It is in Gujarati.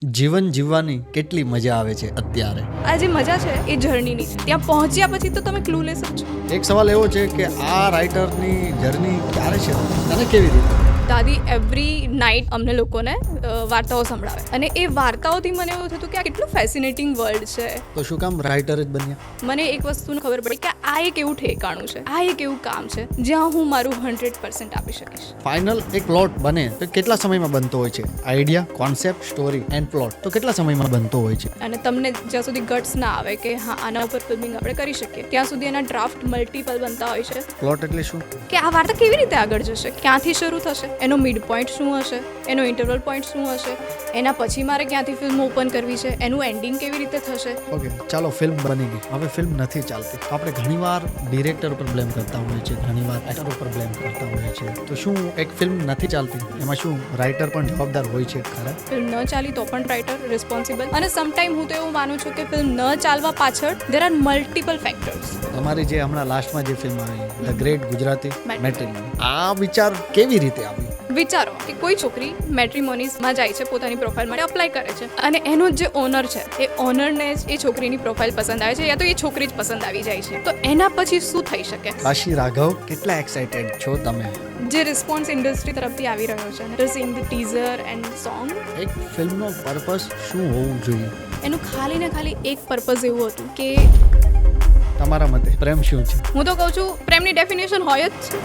જીવન જીવવાની કેટલી મજા આવે છે અત્યારે. આ જે મજા છે એ જર્નીની છે. ત્યાં પહોંચ્યા પછી તો તમે ક્લૂલેસ જ છો. એક સવાલ એવો છે કે આ રાઇટરની જર્ની ક્યારે છે અને કેવી રીતે? દાદી એવરી નાઇટ અમને લોકોને વાર્તાઓ સંભળાવે અને એ વાર્તાઓથી મને એવું થતું કે આ કેટલું ફેસિનેટિંગ વર્લ્ડ છે. તો શું કામ રાઇટર જ બન્યા? મને એક વસ્તુની ખબર પડી કે આ એક એવું ઠેકાણું છે, આ એક એવું કામ છે જ્યાં હું મારું 100% આપી શકીશ. ફાઇનલ એક પ્લોટ બને તો કેટલા સમયમાં બનતો હોય છે? Idea, concept, story and plot તો કેટલા સમયમાં બનતો હોય છે? અને તમને જ્યાં સુધી ગટ્સ ના આવે કે હા આના ઉપર ફિલ્મિંગ આપણે કરી શકીએ ત્યાં સુધી એના ડ્રાફ્ટ મલ્ટિપલ બનતા હોય છે. પ્લોટ એટલે શું? કે આ વાર્તા કેવી રીતે આગળ જશે, ક્યાંથી શરૂ થશે, એનો મિડ પોઈન્ટ શું હશે, એનો ઇન્ટરવલ પોઈન્ટ શું હશે, એના પછી મારે ક્યાંથી ફિલ્મ ઓપન કરવી છે, એનું એન્ડિંગ કેવી રીતે થશે. ઓકે, ચાલો ફિલ્મ બની ગઈ, હવે ફિલ્મ નથી ચાલતી. આપણે ઘણીવાર ડિરેક્ટર ઉપર બ્લેમ કરતા હોઈએ છીએ, ઘણીવાર એક્ટર ઉપર બ્લેમ કરતા હોઈએ છીએ. તો શું એક ફિલ્મ નથી ચાલતી એમાં શું રાઇટર પણ જવાબદાર હોય છે ખરા? ફિલ્મ ન ચાલી તો પણ રાઇટર રિસ્પોન્સિબલ. અને સમટાઈમ હું તો એવું માનું છું કે ફિલ્મ ન ચાલવા પાછળ દેર આર મલ્ટિપલ ફેક્ટર્સ. તમારી જે હમણાં લાસ્ટમાં જે ફિલ્મ આવી ધ ગ્રેટ ગુજરાતી મેટ્રિમોની, આ વિચાર કેવી રીતે આવી? વિચારો કે કોઈ છોકરી મેટ્રિમોનીઝમાં જાય છે, પોતાની પ્રોફાઇલ માટે અપ્લાય કરે છે અને એનો જે ઓનર છે એ ઓનરને જ એ છોકરીની પ્રોફાઇલ પસંદ આવે છે યા તો એ છોકરી જ પસંદ આવી જાય છે. તો એના પછી શું થઈ શકે? કાશી રાઘવ, કેટલા એક્સાઇટેડ છો તમે? જે રિસ્પોન્સ ઇન્ડસ્ટ્રી તરફથી આવી રહ્યો છે ને, સીંગ ધ ટીઝર એન્ડ સોંગ, એક ફિલ્મનો પર્પસ શું હોવું જોઈએ? એનું ખાલી ને ખાલી એક પર્પઝ એવું હતું કે તમારા મતે પ્રેમ શું છે? હું તો કહું છું પ્રેમની ડેફિનેશન હોય જ છે.